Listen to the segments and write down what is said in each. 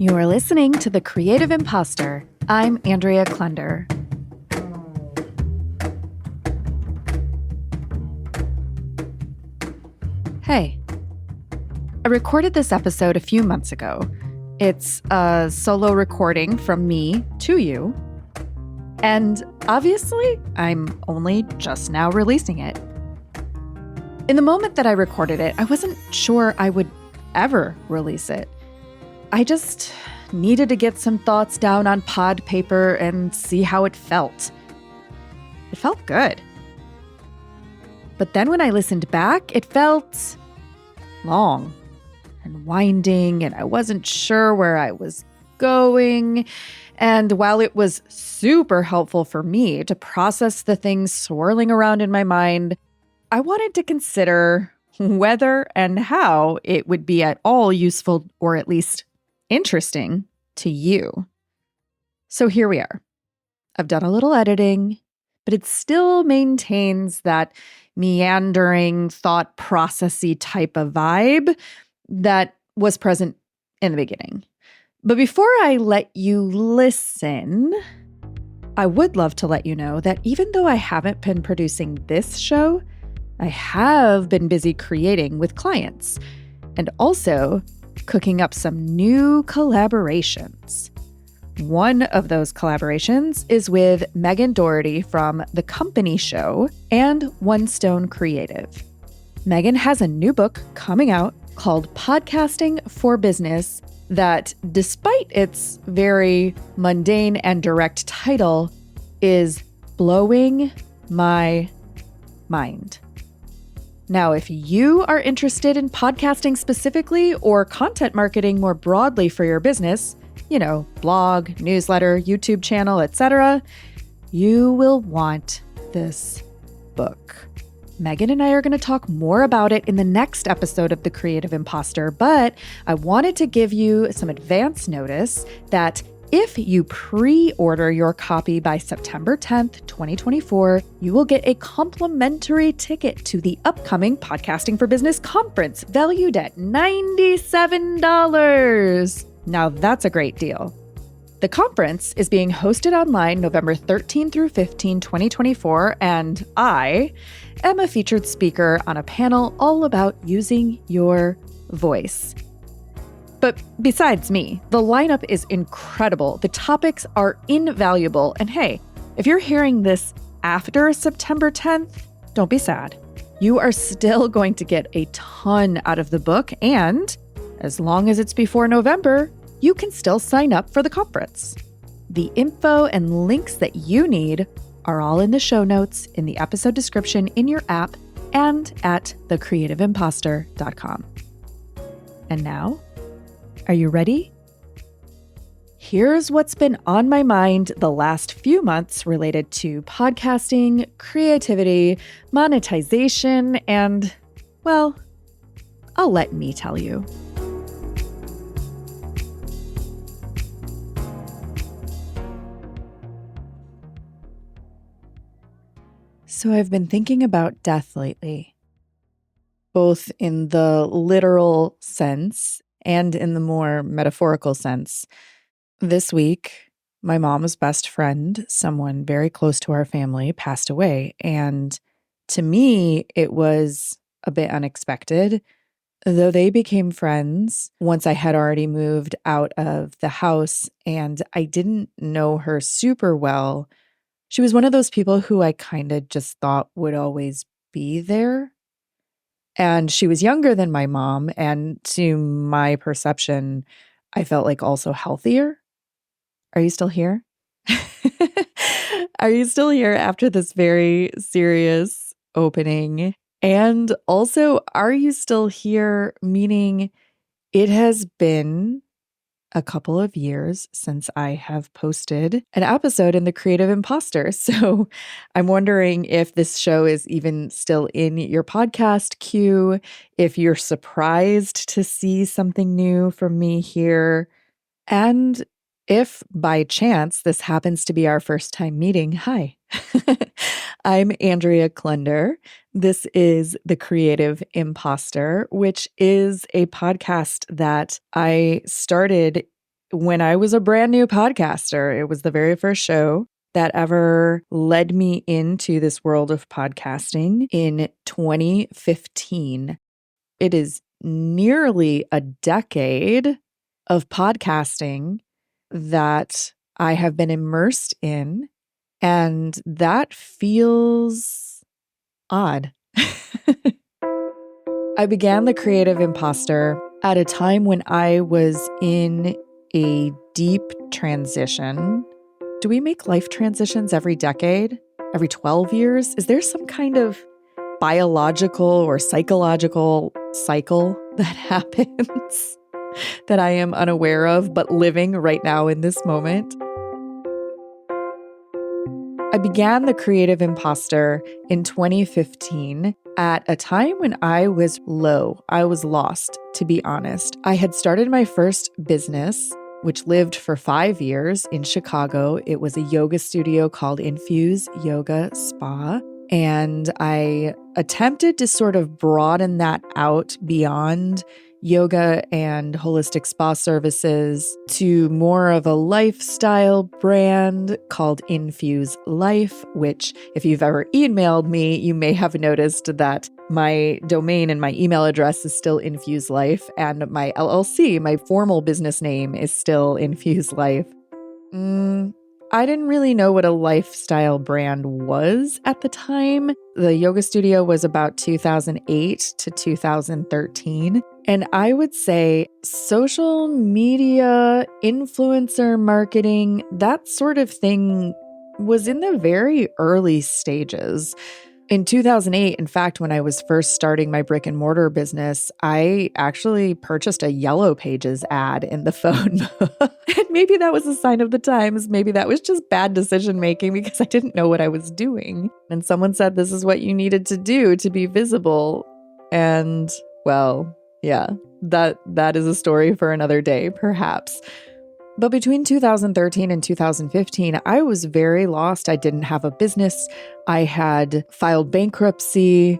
You are listening to The Creative Impostor. I'm Andrea Klunder. Hey, I recorded this episode a few months ago. It's a solo recording from me to you. And obviously, I'm only just now releasing it. In the moment that I recorded it, I wasn't sure I would ever release it. I just needed to get some thoughts down on pod paper and see how it felt. It felt good. But then when I listened back, it felt long and winding, and I wasn't sure where I was going. And while it was super helpful for me to process the things swirling around in my mind, I wanted to consider whether and how it would be at all useful, or at least interesting, to you. So here we are. I've done a little editing, but it still maintains that meandering, thought processy type of vibe that was present in the beginning. But before I let you listen, I would love to let you know that even though I haven't been producing this show, I have been busy creating with clients and also cooking up some new collaborations. One of those collaborations is with Megan Doherty from The Company Show and One Stone Creative. Megan has a new book coming out called Podcasting for Business that, despite its very mundane and direct title, is blowing my mind. Now, if you are interested in podcasting specifically or content marketing more broadly for your business, blog, newsletter, YouTube channel, etc., you will want this book. Megan and I are going to talk more about it in the next episode of The Creative Impostor, but I wanted to give you some advance notice that if you pre-order your copy by September 10th, 2024, you will get a complimentary ticket to the upcoming Podcasting for Business conference valued at $97. Now that's a great deal. The conference is being hosted online November 13 through 15, 2024, and I am a featured speaker on a panel all about using your voice. But besides me, the lineup is incredible. The topics are invaluable. And hey, if you're hearing this after September 10th, don't be sad. You are still going to get a ton out of the book. And as long as it's before November, you can still sign up for the conference. The info and links that you need are all in the show notes, in the episode description, in your app, and at thecreativeimpostor.com. And now, are you ready? Here's what's been on my mind the last few months related to podcasting, creativity, monetization, and, well, I'll let me tell you. So I've been thinking about death lately, both in the literal sense and in the more metaphorical sense. This week, my mom's best friend, someone very close to our family, passed away. And to me, it was a bit unexpected. Though they became friends once I had already moved out of the house and I didn't know her super well, she was one of those people who I kind of just thought would always be there. And she was younger than my mom, and to my perception, I felt like also healthier. Are you still here? Are you still here after this very serious opening? And also, are you still here? Meaning it has been a couple of years since I have posted an episode in The Creative Impostor. So I'm wondering if this show is even still in your podcast queue, if you're surprised to see something new from me here, and if by chance this happens to be our first time meeting. Hi, I'm Andrea Klunder. This is The Creative Impostor, which is a podcast that I started when I was a brand new podcaster. It was the very first show that ever led me into this world of podcasting in 2015. It is nearly a decade of podcasting that I have been immersed in, and that feels odd. I began the Creative Impostor at a time when I was in a deep transition. Do we make life transitions every decade? Every 12 years? Is there some kind of biological or psychological cycle that happens that I am unaware of, but living right now in this moment? I began the Creative Impostor in 2015 at a time when I was low. I was lost, to be honest. I had started my first business, which lived for 5 years in Chicago. It was a yoga studio called Infuse Yoga Spa. And I attempted to sort of broaden that out beyond yoga and holistic spa services to more of a lifestyle brand called Infuse Life, which if you've ever emailed me, you may have noticed that my domain and my email address is still Infuse Life, and my LLC, my formal business name, is still Infuse Life. I didn't really know what a lifestyle brand was at the time. The yoga studio was about 2008 to 2013. And I would say social media, influencer marketing, that sort of thing was in the very early stages. In 2008, in fact, when I was first starting my brick and mortar business, I actually purchased a Yellow Pages ad in the phone book. And maybe that was a sign of the times. Maybe that was just bad decision making because I didn't know what I was doing. And someone said this is what you needed to do to be visible. And well, yeah, that is a story for another day, perhaps. But between 2013 and 2015, I was very lost. I didn't have a business. I had filed bankruptcy.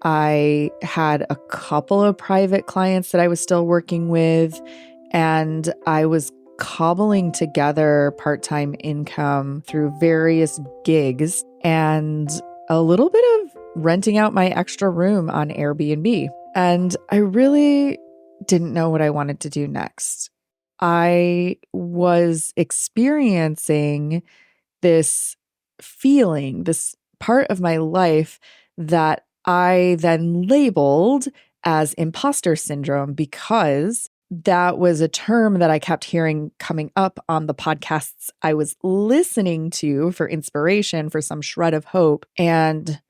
I had a couple of private clients that I was still working with, and I was cobbling together part-time income through various gigs and a little bit of renting out my extra room on Airbnb. And I really didn't know what I wanted to do next. I was experiencing this feeling, this part of my life that I then labeled as imposter syndrome because that was a term that I kept hearing coming up on the podcasts I was listening to for inspiration, for some shred of hope. And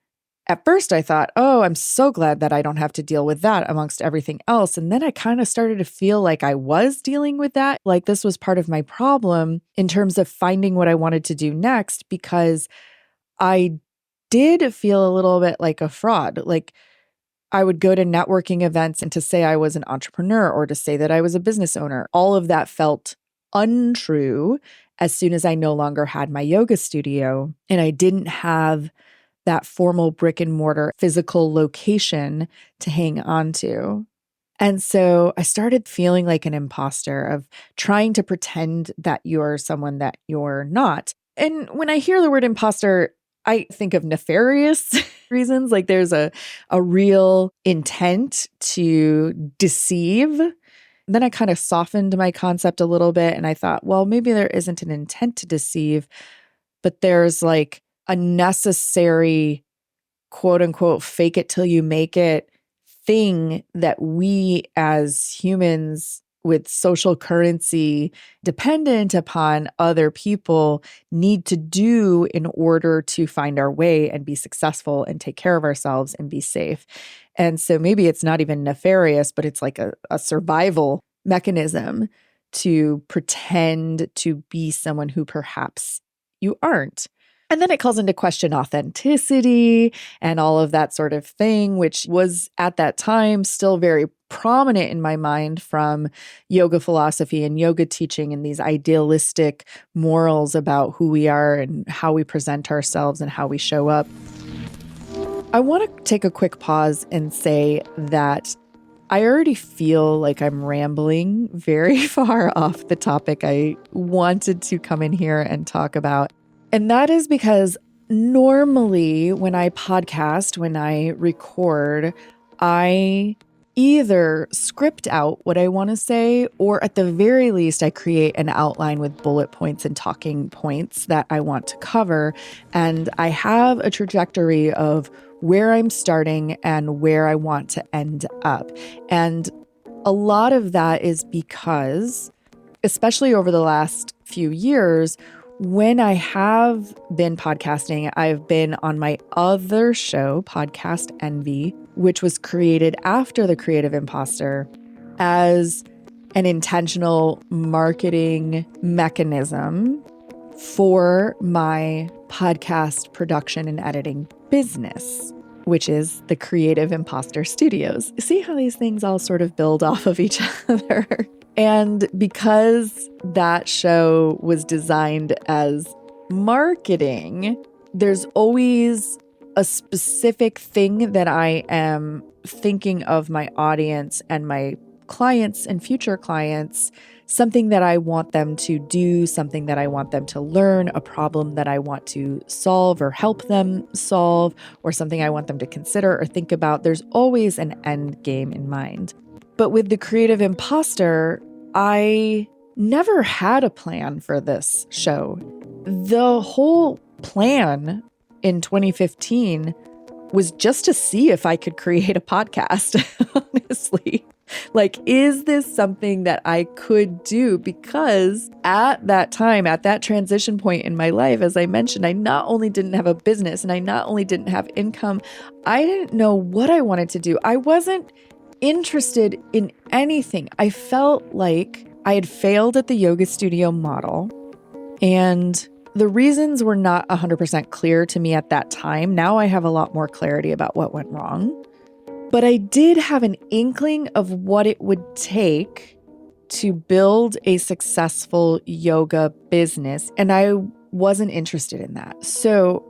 at first I thought, oh, I'm so glad that I don't have to deal with that amongst everything else. And then I kind of started to feel like I was dealing with that, like this was part of my problem in terms of finding what I wanted to do next, because I did feel a little bit like a fraud. Like I would go to networking events and to say I was an entrepreneur or to say that I was a business owner, all of that felt untrue as soon as I no longer had my yoga studio and I didn't have that formal brick and mortar physical location to hang on to. And so I started feeling like an imposter of trying to pretend that you're someone that you're not. And when I hear the word imposter, I think of nefarious reasons, like there's a real intent to deceive. Then I kind of softened my concept a little bit and I thought, well, maybe there isn't an intent to deceive, but there's like a necessary, quote unquote, fake it till you make it thing that we as humans with social currency dependent upon other people need to do in order to find our way and be successful and take care of ourselves and be safe. And so maybe it's not even nefarious, but it's like a survival mechanism to pretend to be someone who perhaps you aren't. And then it calls into question authenticity and all of that sort of thing, which was at that time still very prominent in my mind from yoga philosophy and yoga teaching and these idealistic morals about who we are and how we present ourselves and how we show up. I want to take a quick pause and say that I already feel like I'm rambling very far off the topic I wanted to come in here and talk about. And that is because normally when I podcast, when I record, I either script out what I want to say, or at the very least, I create an outline with bullet points and talking points that I want to cover. And I have a trajectory of where I'm starting and where I want to end up. And a lot of that is because, especially over the last few years, when I have been podcasting, I've been on my other show, Podcast Envy, which was created after the Creative Impostor as an intentional marketing mechanism for my podcast production and editing business, which is the Creative Impostor Studios. See how these things all sort of build off of each other? And because that show was designed as marketing, there's always a specific thing that I am thinking of my audience and my clients and future clients, something that I want them to do, something that I want them to learn, a problem that I want to solve or help them solve, or something I want them to consider or think about. There's always an end game in mind. But with the Creative Impostor, I never had a plan for this show. The whole plan in 2015 was just to see if I could create a podcast, honestly. Like, is this something that I could do? Because at that time, at that transition point in my life, as I mentioned, I not only didn't have a business and I not only didn't have income, I didn't know what I wanted to do. I wasn't interested in anything. I felt like I had failed at the yoga studio model, and the reasons were not 100% clear to me at that time. Now I have a lot more clarity about what went wrong. But I did have an inkling of what it would take to build a successful yoga business, and I wasn't interested in that. So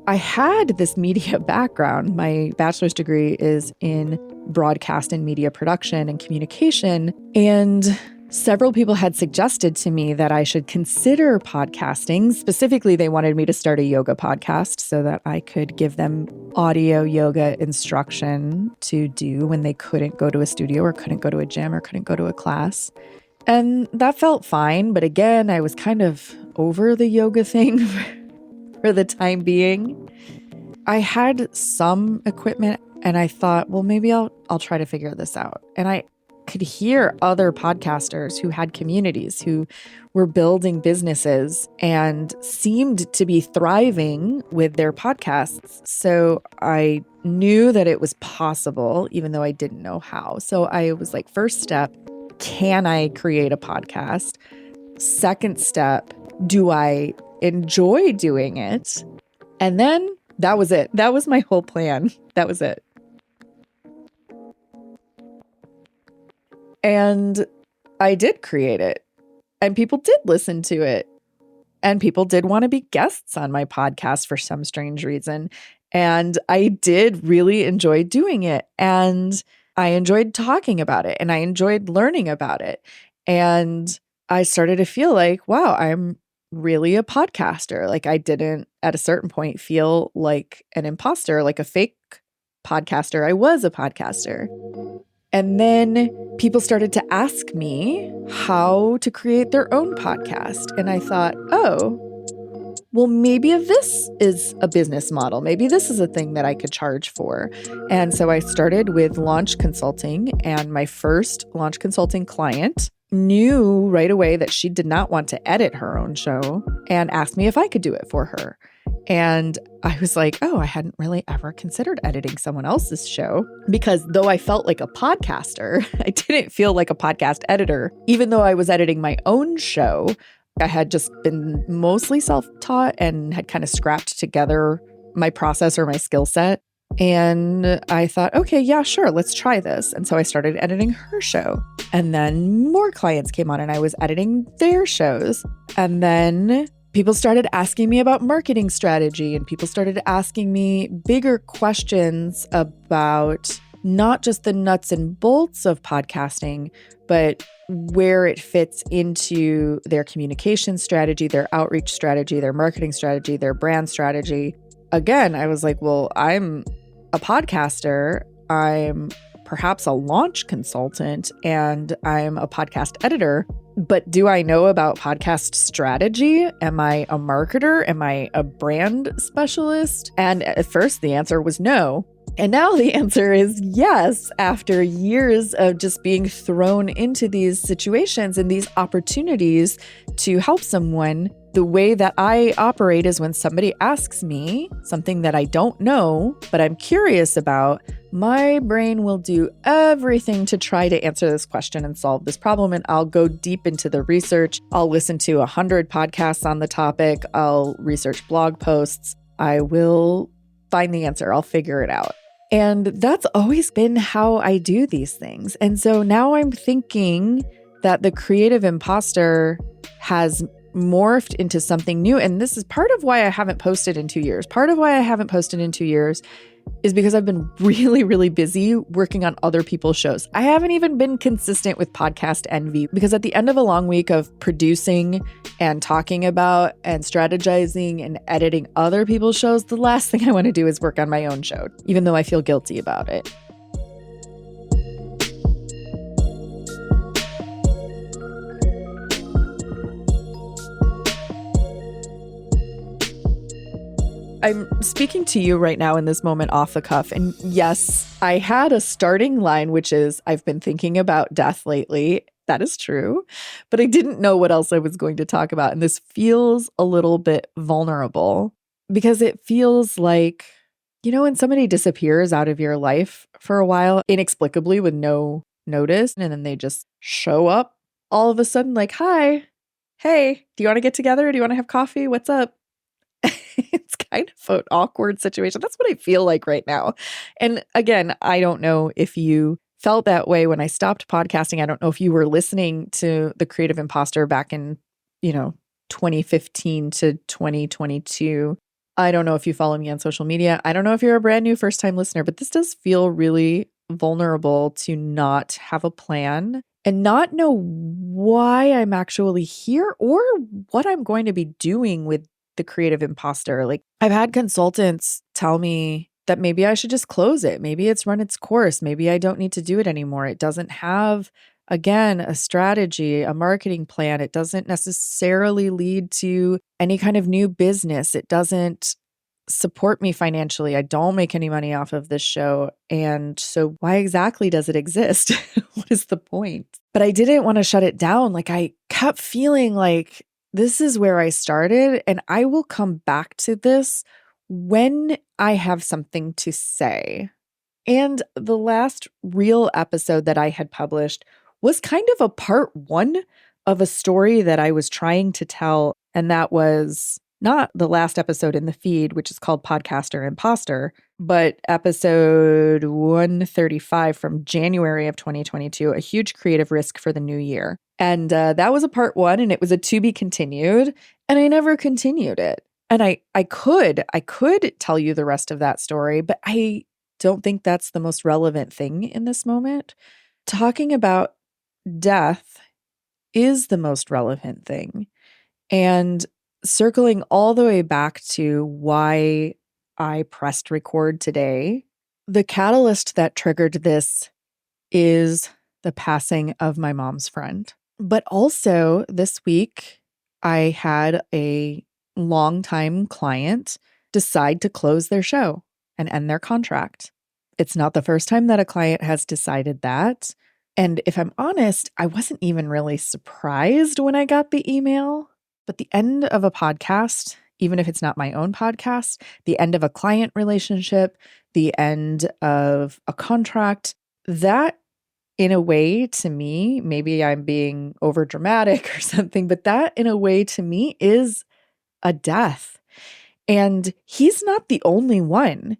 I had this media background. My bachelor's degree is in broadcast and media production and communication, and several people had suggested to me that I should consider podcasting. Specifically, they wanted me to start a yoga podcast so that I could give them audio yoga instruction to do when they couldn't go to a studio or couldn't go to a gym or couldn't go to a class. And that felt fine. But again, I was kind of over the yoga thing for the time being. I had some equipment and I thought, well, maybe I'll try to figure this out. And I could hear other podcasters who had communities, who were building businesses and seemed to be thriving with their podcasts. So I knew that it was possible, even though I didn't know how. So I was like, first step, can I create a podcast? Second step, do I enjoy doing it? And then that was it. That was my whole plan. That was it. And I did create it, and people did listen to it, and people did want to be guests on my podcast for some strange reason. And I did really enjoy doing it, and I enjoyed talking about it, and I enjoyed learning about it. And I started to feel like, wow, I'm really a podcaster. Like, I didn't at a certain point feel like an imposter, like a fake podcaster. I was a podcaster. And then people started to ask me how to create their own podcast. And I thought, oh, well, maybe this is a business model. Maybe this is a thing that I could charge for. And so I started with launch consulting, and my first launch consulting client knew right away that she did not want to edit her own show and asked me if I could do it for her. And I was like, oh, I hadn't really ever considered editing someone else's show, because though I felt like a podcaster, I didn't feel like a podcast editor. Even though I was editing my own show, I had just been mostly self-taught and had kind of scrapped together my process or my skill set. And I thought, okay, yeah, sure, let's try this. And so I started editing her show. And then more clients came on and I was editing their shows. And then people started asking me about marketing strategy, and people started asking me bigger questions about not just the nuts and bolts of podcasting, but where it fits into their communication strategy, their outreach strategy, their marketing strategy, their brand strategy. Again, I was like, well, I'm a podcaster. I'm perhaps a launch consultant, and I'm a podcast editor. But do I know about podcast strategy? Am I a marketer? Am I a brand specialist? And at first the answer was no. And now the answer is yes, after years of just being thrown into these situations and these opportunities to help someone. The way that I operate is when somebody asks me something that I don't know, but I'm curious about, my brain will do everything to try to answer this question and solve this problem. And I'll go deep into the research. I'll listen to 100 podcasts on the topic. I'll research blog posts. I will find the answer. I'll figure it out. And that's always been how I do these things. And so now I'm thinking that the Creative Impostor has morphed into something new. And this is part of why I haven't posted in 2 years. Part of why I haven't posted in 2 years is because I've been really, really busy working on other people's shows. I haven't even been consistent with podcast envy, because at the end of a long week of producing and talking about and strategizing and editing other people's shows, the last thing I want to do is work on my own show, even though I feel guilty about it. I'm speaking to you right now in this moment off the cuff. And yes, I had a starting line, which is, I've been thinking about death lately. That is true. But I didn't know what else I was going to talk about. And this feels a little bit vulnerable, because it feels like, when somebody disappears out of your life for a while, inexplicably with no notice, and then they just show up all of a sudden like, hi, hey, do you want to get together? Do you want to have coffee? What's up? It's kind of an awkward situation. That's what I feel like right now. And again, I don't know if you felt that way when I stopped podcasting. I don't know if you were listening to the Creative Impostor back in, 2015 to 2022. I don't know if you follow me on social media. I don't know if you're a brand new first-time listener, but this does feel really vulnerable to not have a plan and not know why I'm actually here or what I'm going to be doing with the Creative Impostor. Like, I've had consultants tell me that maybe I should just close it. Maybe it's run its course. Maybe I don't need to do it anymore. It doesn't have, again, a strategy, a marketing plan. It doesn't necessarily lead to any kind of new business. It doesn't support me financially. I don't make any money off of this show. And so why exactly does it exist? What is the point? But I didn't want to shut it down. Like, I kept feeling like this is where I started, and I will come back to this when I have something to say. And the last real episode that I had published was kind of a part one of a story that I was trying to tell. And that was not the last episode in the feed, which is called Podcaster Imposter, but episode 135 from January of 2022, a huge creative risk for the new year. And that was a part one, and it was a to be continued, and I never continued it. And I could tell you the rest of that story, but I don't think that's the most relevant thing in this moment. Talking about death is the most relevant thing. And circling all the way back to why I pressed record today, the catalyst that triggered this is the passing of my mom's friend. But also this week, I had a longtime client decide to close their show and end their contract. It's not the first time that a client has decided that. And if I'm honest, I wasn't even really surprised when I got the email. But the end of a podcast, even if it's not my own podcast, the end of a client relationship, the end of a contract, that in a way to me, maybe I'm being over dramatic or something, but that in a way to me is a death. And he's not the only one,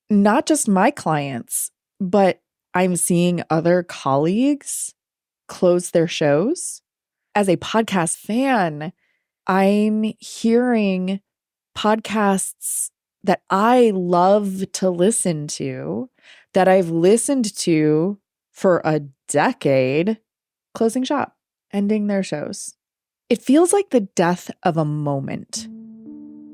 not just my clients, but I'm seeing other colleagues close their shows. As a podcast fan, I'm hearing podcasts that I love to listen to that I've listened to for a decade closing shop, ending their shows. It feels like the death of a moment,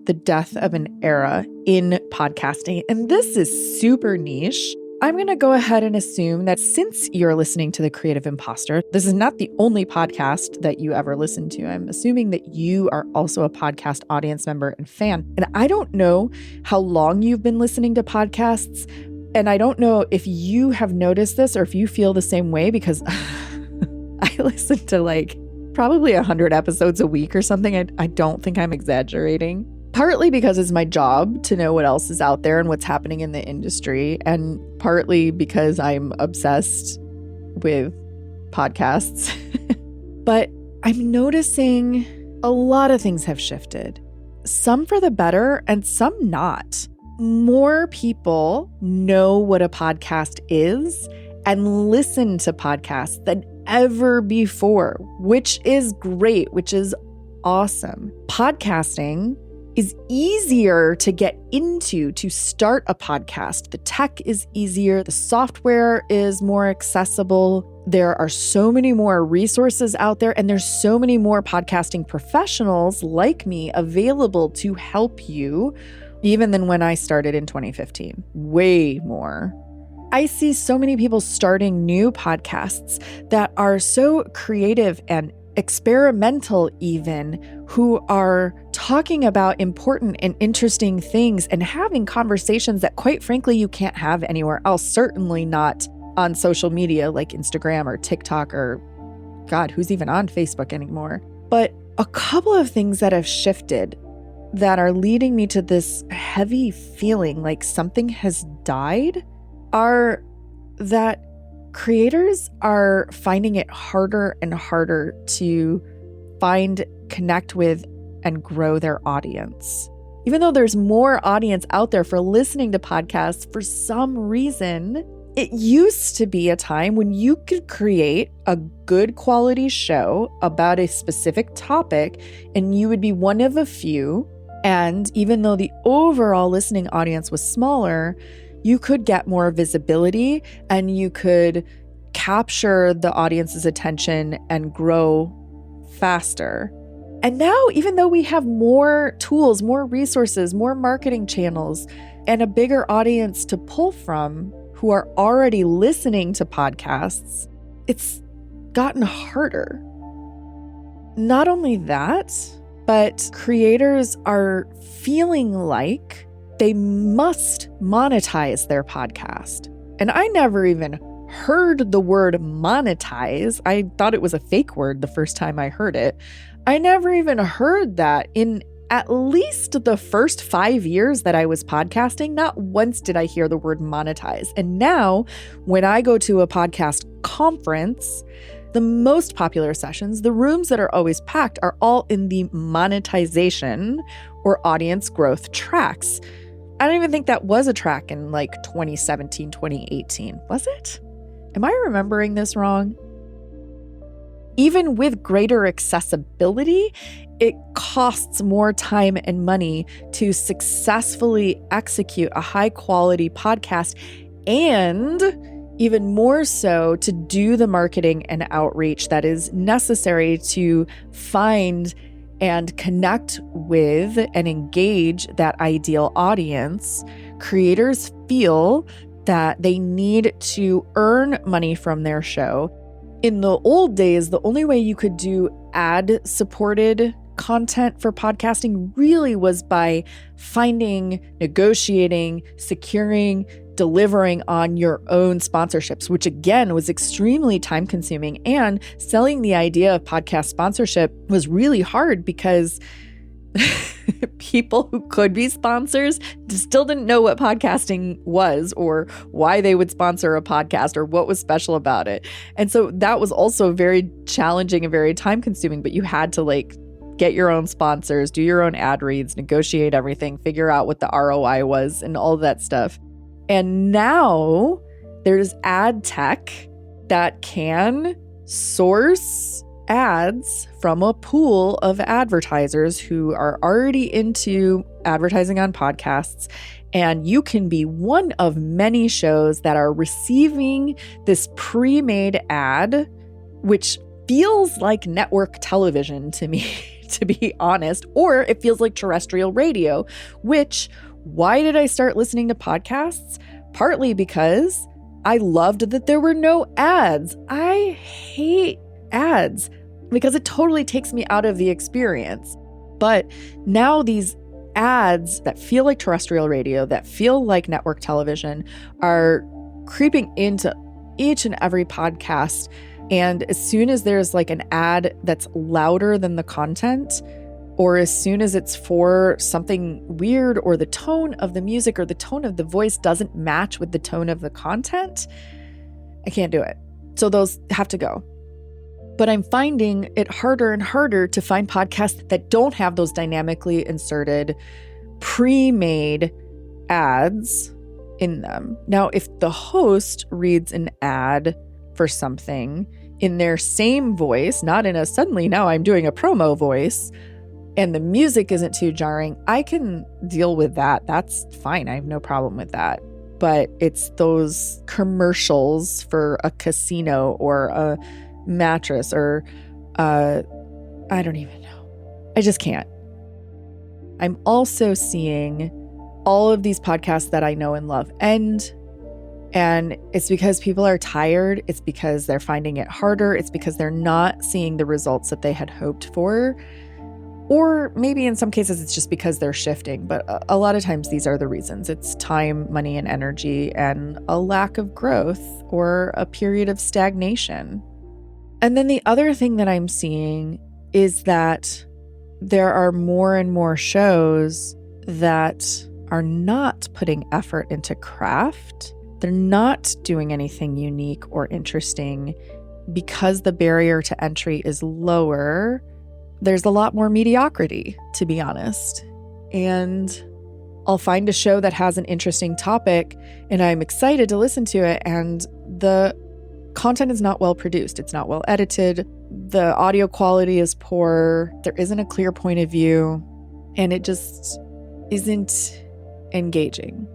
the death of an era in podcasting. And this is super niche. I'm going to go ahead and assume that since you're listening to The Creative Impostor, this is not the only podcast that you ever listen to. I'm assuming that you are also a podcast audience member and fan. And I don't know how long you've been listening to podcasts. And I don't know if you have noticed this or if you feel the same way, because I listen to probably 100 episodes a week or something. I don't think I'm exaggerating. Partly because it's my job to know what else is out there and what's happening in the industry, and partly because I'm obsessed with podcasts. But I'm noticing a lot of things have shifted, some for the better and some not. More people know what a podcast is and listen to podcasts than ever before, which is great, which is awesome. Podcasting is easier to get into, to start a podcast. The tech is easier. The software is more accessible. There are so many more resources out there, and there's so many more podcasting professionals like me available to help you, even than when I started in 2015. Way more. I see so many people starting new podcasts that are so creative and experimental even, who are talking about important and interesting things and having conversations that, quite frankly, you can't have anywhere else. Certainly not on social media like Instagram or TikTok or, God, who's even on Facebook anymore? But a couple of things that have shifted that are leading me to this heavy feeling like something has died are that creators are finding it harder and harder to find, connect with, and grow their audience. Even though there's more audience out there for listening to podcasts, for some reason, it used to be a time when you could create a good quality show about a specific topic and you would be one of a few. And even though the overall listening audience was smaller, you could get more visibility and you could capture the audience's attention and grow faster. And now, even though we have more tools, more resources, more marketing channels, and a bigger audience to pull from who are already listening to podcasts, it's gotten harder. Not only that, but creators are feeling like they must monetize their podcast. And I never even heard the word monetize. I thought it was a fake word the first time I heard it. I never even heard that in at least the first 5 years that I was podcasting. Not once did I hear the word monetize. And now when I go to a podcast conference, the most popular sessions, the rooms that are always packed, are all in the monetization or audience growth tracks. I don't even think that was a track in 2017, 2018. Was it? Am I remembering this wrong? Even with greater accessibility, it costs more time and money to successfully execute a high quality podcast, and even more so to do the marketing and outreach that is necessary to find and connect with and engage that ideal audience. Creators feel that they need to earn money from their show. In the old days, the only way you could do ad-supported content for podcasting really was by finding, negotiating, securing, delivering on your own sponsorships, which again was extremely time consuming. And selling the idea of podcast sponsorship was really hard because people who could be sponsors still didn't know what podcasting was or why they would sponsor a podcast or what was special about it. And so that was also very challenging and very time consuming, but you had to get your own sponsors, do your own ad reads, negotiate everything, figure out what the ROI was and all that stuff. And now there's ad tech that can source ads from a pool of advertisers who are already into advertising on podcasts. And you can be one of many shows that are receiving this pre-made ad, which feels like network television to me, to be honest, or it feels like terrestrial radio, which, why did I start listening to podcasts? Partly because I loved that there were no ads. I hate ads because it totally takes me out of the experience. But now these ads that feel like terrestrial radio, that feel like network television, are creeping into each and every podcast. And as soon as there's like an ad that's louder than the content, or as soon as it's for something weird, or the tone of the music or the tone of the voice doesn't match with the tone of the content, I can't do it. So those have to go. But I'm finding it harder and harder to find podcasts that don't have those dynamically inserted, pre-made ads in them. Now, if the host reads an ad for something in their same voice, not in a suddenly now I'm doing a promo voice, and the music isn't too jarring, I can deal with that. That's fine. I have no problem with that. But it's those commercials for a casino or a mattress or I don't even know. I just can't. I'm also seeing all of these podcasts that I know and love end. And it's because people are tired. It's because they're finding it harder. It's because they're not seeing the results that they had hoped for. Or maybe in some cases, it's just because they're shifting. But a lot of times these are the reasons. It's time, money, and energy, and a lack of growth or a period of stagnation. And then the other thing that I'm seeing is that there are more and more shows that are not putting effort into craft. They're not doing anything unique or interesting because the barrier to entry is lower. There's a lot more mediocrity, to be honest. And I'll find a show that has an interesting topic and I'm excited to listen to it, and the content is not well produced. It's not well edited. The audio quality is poor. There isn't a clear point of view, and it just isn't engaging.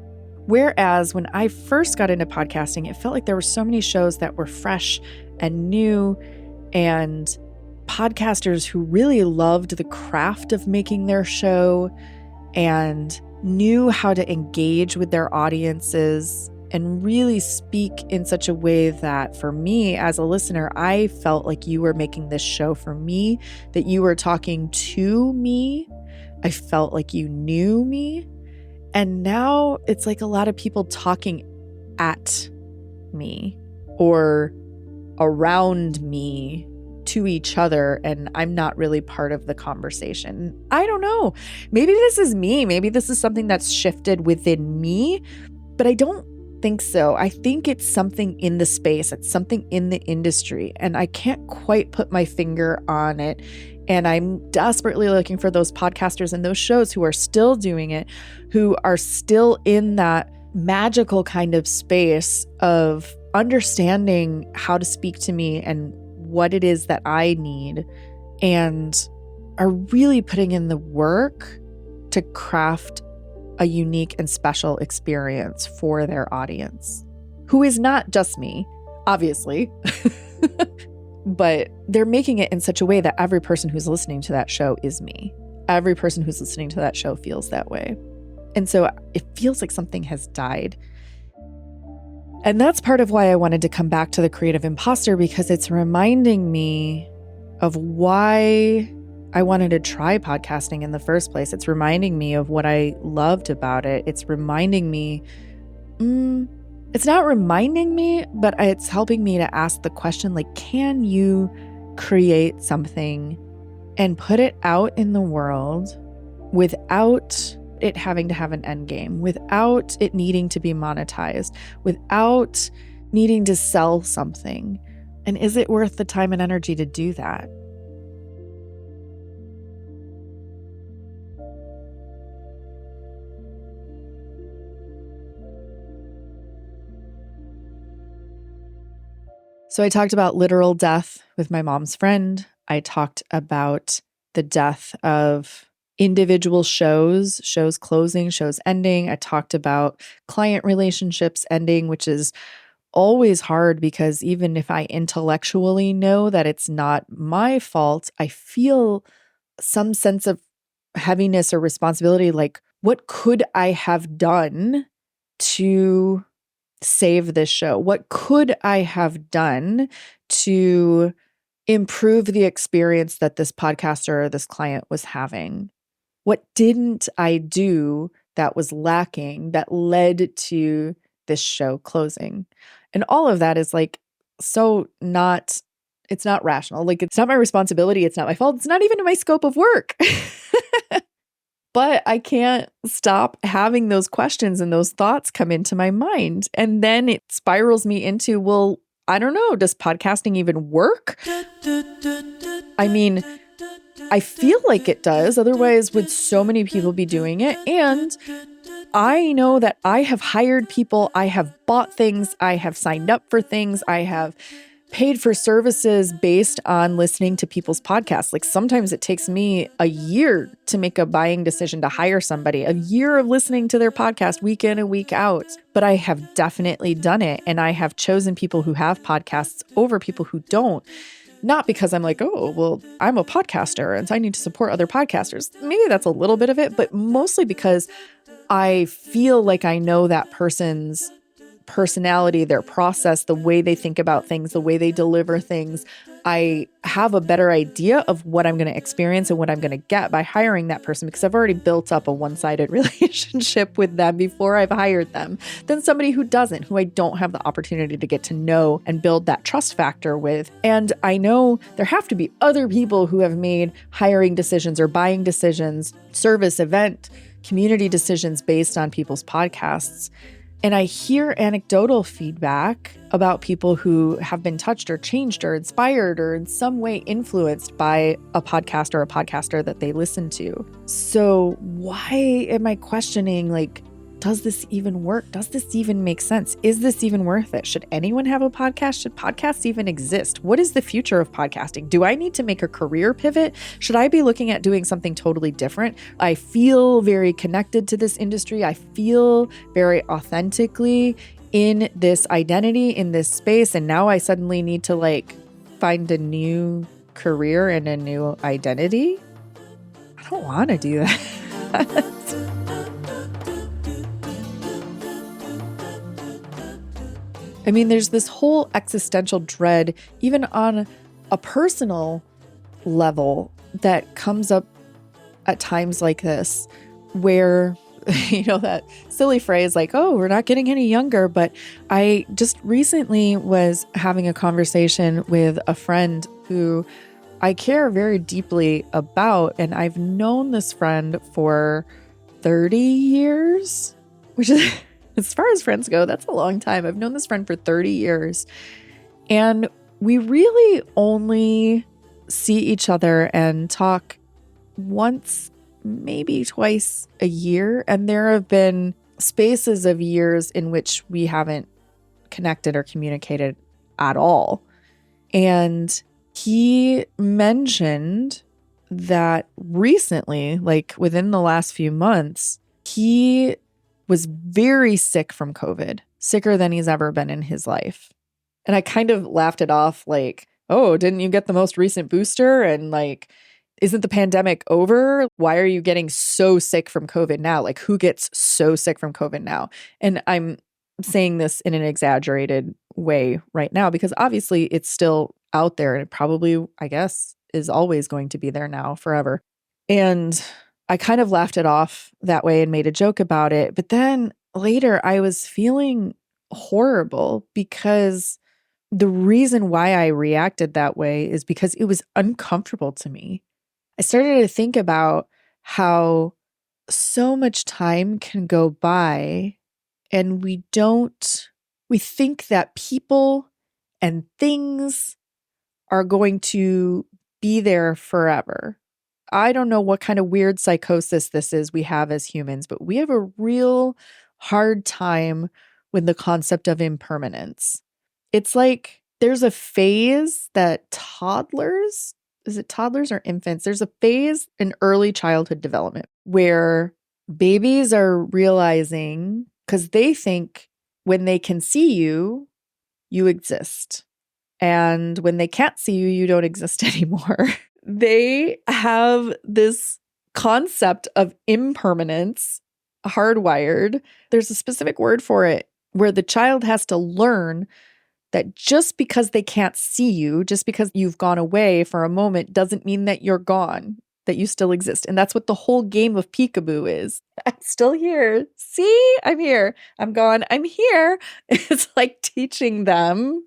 Whereas when I first got into podcasting, it felt like there were so many shows that were fresh and new, and podcasters who really loved the craft of making their show and knew how to engage with their audiences and really speak in such a way that for me as a listener, I felt like you were making this show for me, that you were talking to me. I felt like you knew me. And now it's like a lot of people talking at me or around me to each other, and I'm not really part of the conversation. I don't know. Maybe this is me. Maybe this is something that's shifted within me, but I don't think so. I think it's something in the space. It's something in the industry, and I can't quite put my finger on it. And I'm desperately looking for those podcasters and those shows who are still doing it, who are still in that magical kind of space of understanding how to speak to me and what it is that I need, and are really putting in the work to craft a unique and special experience for their audience, who is not just me, obviously, but they're making it in such a way that every person who's listening to that show is me. Every person who's listening to that show feels that way. And so it feels like something has died. And that's part of why I wanted to come back to the Creative Impostor, because it's reminding me of why I wanted to try podcasting in the first place. It's reminding me of what I loved about it. It's reminding me, it's not reminding me, but it's helping me to ask the question, like, can you create something and put it out in the world without it having to have an end game, without it needing to be monetized, without needing to sell something? And is it worth the time and energy to do that? So I talked about literal death with my mom's friend. I talked about the death of individual shows closing, shows ending. I talked about client relationships ending, which is always hard because even if I intellectually know that it's not my fault, I feel some sense of heaviness or responsibility. Like, what could I have done to save this show? What could I have done to improve the experience that this podcaster or this client was having? What didn't I do that was lacking that led to this show closing? And all of that is like so not, it's not rational. Like, it's not my responsibility. It's not my fault. It's not even in my scope of work. But I can't stop having those questions and those thoughts come into my mind. And then it spirals me into, well, I don't know, does podcasting even work? I mean, I feel like it does. Otherwise, would so many people be doing it? And I know that I have hired people, I have bought things, I have signed up for things, I have paid for services based on listening to people's podcasts. Like, sometimes it takes me a year to make a buying decision to hire somebody, a year of listening to their podcast week in and week out. But I have definitely done it. And I have chosen people who have podcasts over people who don't. Not because I'm like, oh, well, I'm a podcaster and so I need to support other podcasters. Maybe that's a little bit of it, but mostly because I feel like I know that person's personality, their process, the way they think about things, the way they deliver things. I have a better idea of what I'm going to experience and what I'm going to get by hiring that person because I've already built up a one-sided relationship with them before I've hired them than somebody who doesn't, who I don't have the opportunity to get to know and build that trust factor with. And I know there have to be other people who have made hiring decisions or buying decisions, service, event, community decisions based on people's podcasts. And I hear anecdotal feedback about people who have been touched or changed or inspired or in some way influenced by a podcast or a podcaster that they listen to. So why am I questioning, like, does this even work? Does this even make sense? Is this even worth it? Should anyone have a podcast? Should podcasts even exist? What is the future of podcasting? Do I need to make a career pivot? Should I be looking at doing something totally different? I feel very connected to this industry. I feel very authentically in this identity, in this space. And now I suddenly need to like find a new career and a new identity. I don't want to do that. I mean, there's this whole existential dread, even on a personal level, that comes up at times like this, where, you know, that silly phrase like, oh, we're not getting any younger. But I just recently was having a conversation with a friend who I care very deeply about. And I've known this friend for 30 years, which is... as far as friends go, that's a long time. I've known this friend for 30 years. And we really only see each other and talk once, maybe twice a year. And there have been spaces of years in which we haven't connected or communicated at all. And he mentioned that recently, like within the last few months, he was very sick from COVID, sicker than he's ever been in his life. And I kind of laughed it off like, oh, didn't you get the most recent booster? And like, isn't the pandemic over? Why are you getting so sick from COVID now? Like, who gets so sick from COVID now? And I'm saying this in an exaggerated way right now because obviously it's still out there and it probably, I guess, is always going to be there now forever. And I kind of laughed it off that way and made a joke about it. But then later I was feeling horrible because the reason why I reacted that way is because it was uncomfortable to me. I started to think about how so much time can go by and we think that people and things are going to be there forever. I don't know what kind of weird psychosis this is we have as humans, but we have a real hard time with the concept of impermanence. It's like there's a phase that toddlers is it toddlers or infants? There's a phase in early childhood development where babies are realizing, because they think when they can see you, you exist. And when they can't see you, you don't exist anymore. They have this concept of impermanence hardwired. There's a specific word for it where the child has to learn that just because they can't see you, just because you've gone away for a moment, doesn't mean that you're gone, that you still exist. And that's what the whole game of peekaboo is. I'm still here. See, I'm here. I'm gone. I'm here. It's like teaching them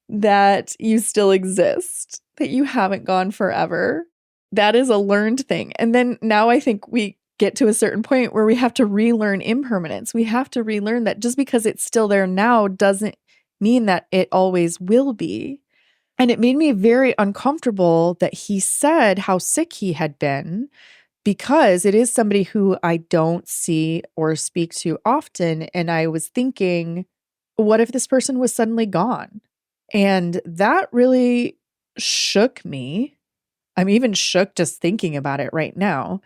that you still exist, that you haven't gone forever. That is a learned thing. And then now I think we get to a certain point where we have to relearn impermanence. We have to relearn that just because it's still there now doesn't mean that it always will be. And it made me very uncomfortable that he said how sick he had been, because it is somebody who I don't see or speak to often. And I was thinking, what if this person was suddenly gone? And that really shook me. I'm even shook just thinking about it right now.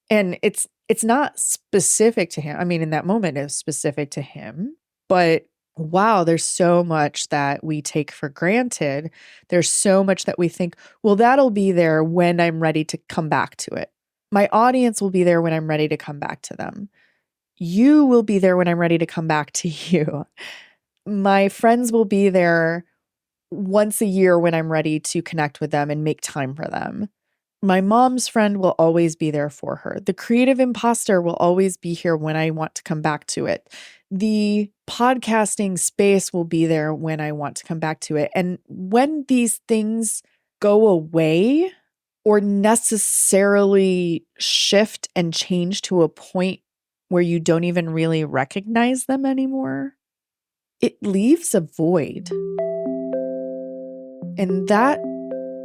And it's not specific to him. I mean, in that moment, it was specific to him. But wow, there's so much that we take for granted. There's so much that we think, well, that'll be there when I'm ready to come back to it. My audience will be there when I'm ready to come back to them. You will be there when I'm ready to come back to you. My friends will be there once a year when I'm ready to connect with them and make time for them. My mom's friend will always be there for her. The creative imposter will always be here when I want to come back to it. The podcasting space will be there when I want to come back to it. And when these things go away or necessarily shift and change to a point where you don't even really recognize them anymore, it leaves a void. And that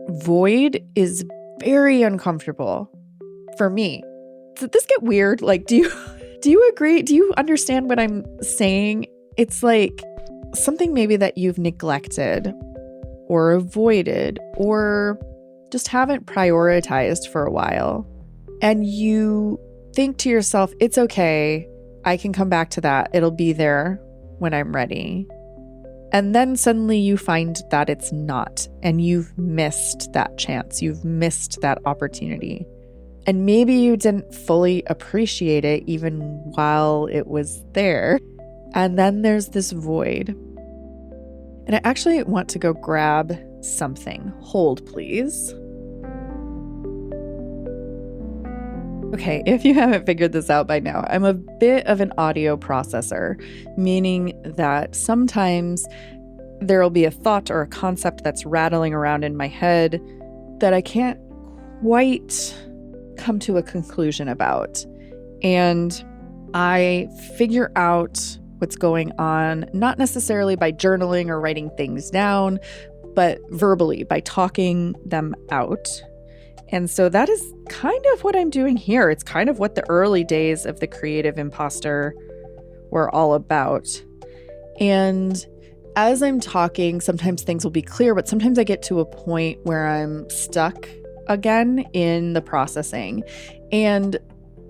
void is very uncomfortable for me. Did this get weird? Like, do you agree? Do you understand what I'm saying? It's like something maybe that you've neglected or avoided or just haven't prioritized for a while. And you think to yourself, it's okay. I can come back to that. It'll be there when I'm ready. And then suddenly you find that it's not, and you've missed that chance. You've missed that opportunity. And maybe you didn't fully appreciate it even while it was there. And then there's this void. And I actually want to go grab something. Hold, please. Okay, if you haven't figured this out by now, I'm a bit of an audio processor, meaning that sometimes there'll be a thought or a concept that's rattling around in my head that I can't quite come to a conclusion about. And I figure out what's going on, not necessarily by journaling or writing things down, but verbally, by talking them out. And so that is kind of what I'm doing here. It's kind of what the early days of the Creative Impostor were all about. And as I'm talking, sometimes things will be clear, but sometimes I get to a point where I'm stuck again in the processing. And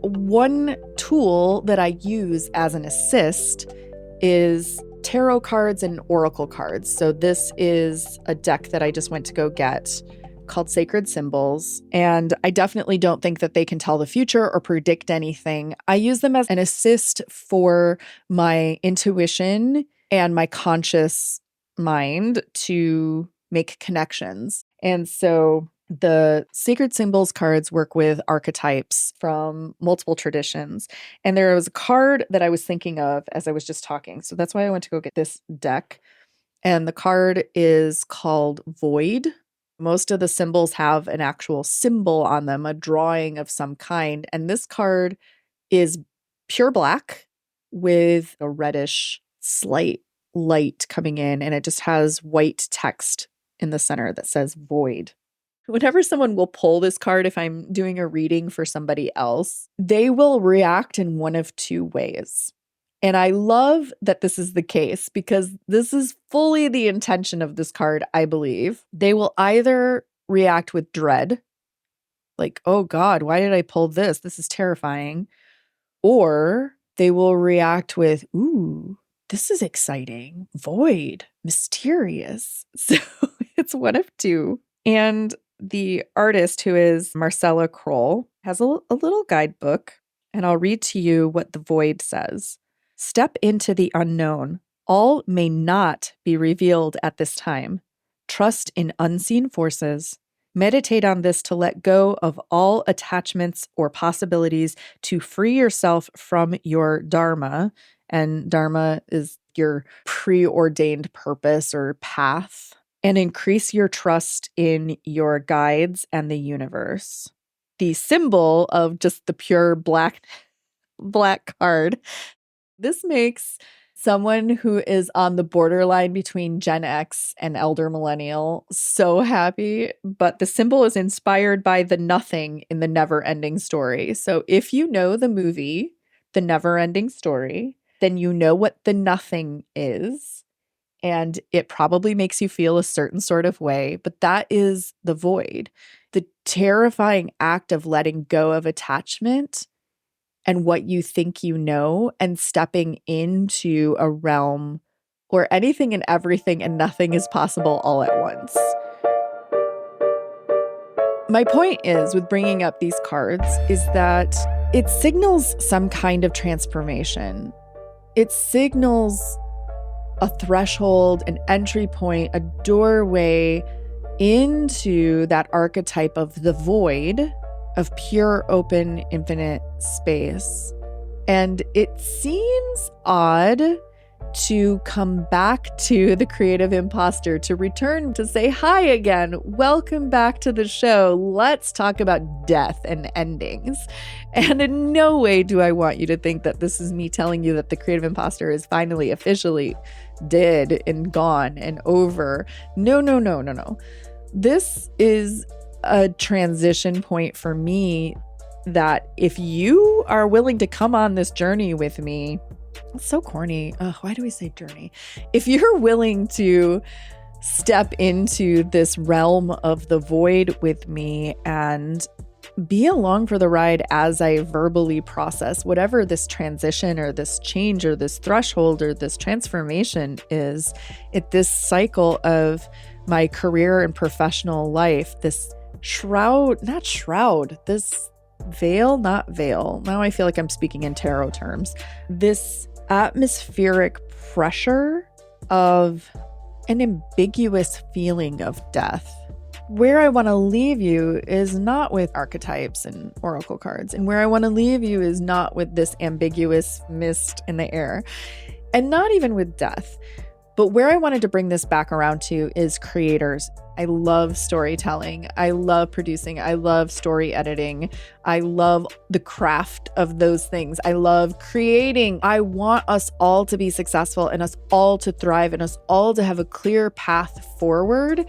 one tool that I use as an assist is tarot cards and oracle cards. So this is a deck that I just went to go get called Sacred Symbols. And I definitely don't think that they can tell the future or predict anything. I use them as an assist for my intuition and my conscious mind to make connections. And so the Sacred Symbols cards work with archetypes from multiple traditions. And there was a card that I was thinking of as I was just talking. So that's why I went to go get this deck. And the card is called Void. Most of the symbols have an actual symbol on them, a drawing of some kind. And this card is pure black with a reddish slight light coming in. And it just has white text in the center that says void. Whenever someone will pull this card, if I'm doing a reading for somebody else, they will react in one of two ways. And I love that this is the case because this is fully the intention of this card, I believe. They will either react with dread, like, oh God, why did I pull this? This is terrifying. Or they will react with, ooh, this is exciting, void, mysterious. So it's one of two. And the artist, who is Marcella Kroll, has a little guidebook, and I'll read to you what the void says. Step into the unknown. All may not be revealed at this time. Trust in unseen forces. Meditate on this to let go of all attachments or possibilities to free yourself from your dharma. And dharma is your preordained purpose or path. And increase your trust in your guides and the universe. The symbol of just the pure black card. This makes someone who is on the borderline between Gen X and elder millennial so happy, but the symbol is inspired by the nothing in the Never Ending Story. So if you know the movie, The Never Ending Story, then you know what the nothing is, and it probably makes you feel a certain sort of way, but that is the void. The terrifying act of letting go of attachment and what you think you know, and stepping into a realm where anything and everything and nothing is possible all at once. My point is, with bringing up these cards, is that it signals some kind of transformation. It signals a threshold, an entry point, a doorway into that archetype of the void, of pure, open, infinite space. And it seems odd to come back to the Creative Impostor, to return to say hi again. Welcome back to the show. Let's talk about death and endings. And in no way do I want you to think that this is me telling you that the Creative Impostor is finally officially dead and gone and over. No. This is a transition point for me that if you are willing to come on this journey with me, it's so corny. Why do we say journey? If you're willing to step into this realm of the void with me and be along for the ride as I verbally process whatever this transition or this change or this threshold or this transformation is, this cycle of my career and professional life, this this veil, not veil. Now I feel like I'm speaking in tarot terms. This atmospheric pressure of an ambiguous feeling of death. Where I want to leave you is not with archetypes and oracle cards. And where I want to leave you is not with this ambiguous mist in the air. And not even with death. But where I wanted to bring this back around to is creators. I love storytelling. I love producing. I love story editing. I love the craft of those things. I love creating. I want us all to be successful and us all to thrive and us all to have a clear path forward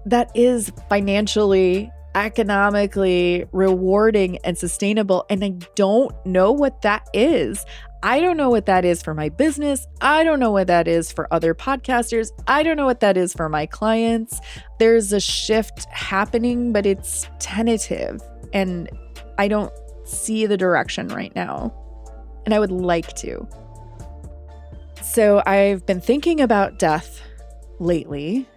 that is financially, economically rewarding and sustainable. And I don't know what that is. I don't know what that is for my business. I don't know what that is for other podcasters. I don't know what that is for my clients. There's a shift happening, but it's tentative and I don't see the direction right now. And I would like to. So I've been thinking about death lately,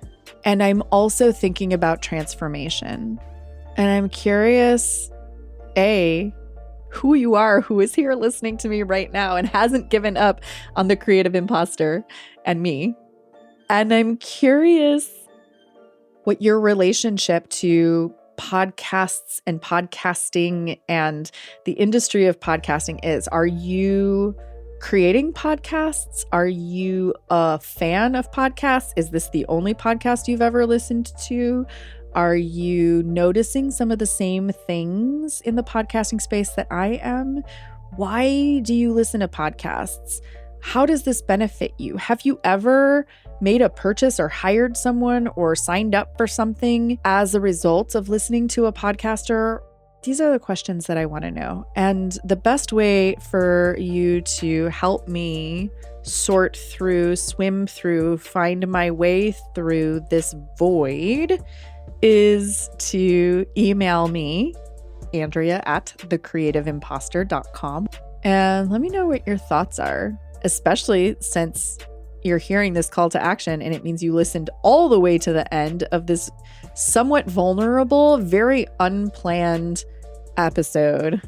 and I'm also thinking about transformation. And I'm curious, who you are, who is here listening to me right now and hasn't given up on the Creative Impostor and me. And I'm curious what your relationship to podcasts and podcasting and the industry of podcasting is. Are you creating podcasts? Are you a fan of podcasts? Is this the only podcast you've ever listened to? Are you noticing some of the same things in the podcasting space that I am? Why do you listen to podcasts? How does this benefit you? Have you ever made a purchase or hired someone or signed up for something as a result of listening to a podcaster? These are the questions that I want to know. And the best way for you to help me sort through, swim through, find my way through this void is to email me, Andrea@thecreativeimpostor.com, and let me know what your thoughts are, especially since you're hearing this call to action and it means you listened all the way to the end of this somewhat vulnerable, very unplanned episode.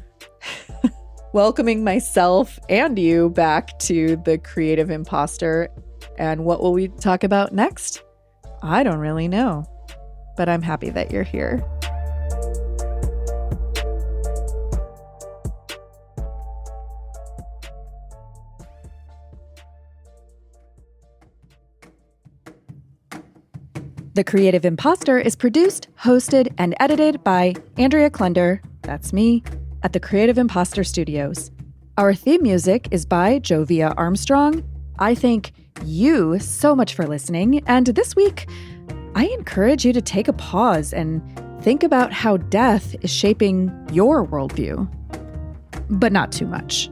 Welcoming myself and you back to the Creative Impostor. And what will we talk about next? I don't really know, but I'm happy that you're here. The Creative Impostor is produced, hosted, and edited by Andrea Klender, that's me, at the Creative Impostor Studios. Our theme music is by Jovia Armstrong. I thank you so much for listening, and this week, I encourage you to take a pause and think about how death is shaping your worldview. But not too much.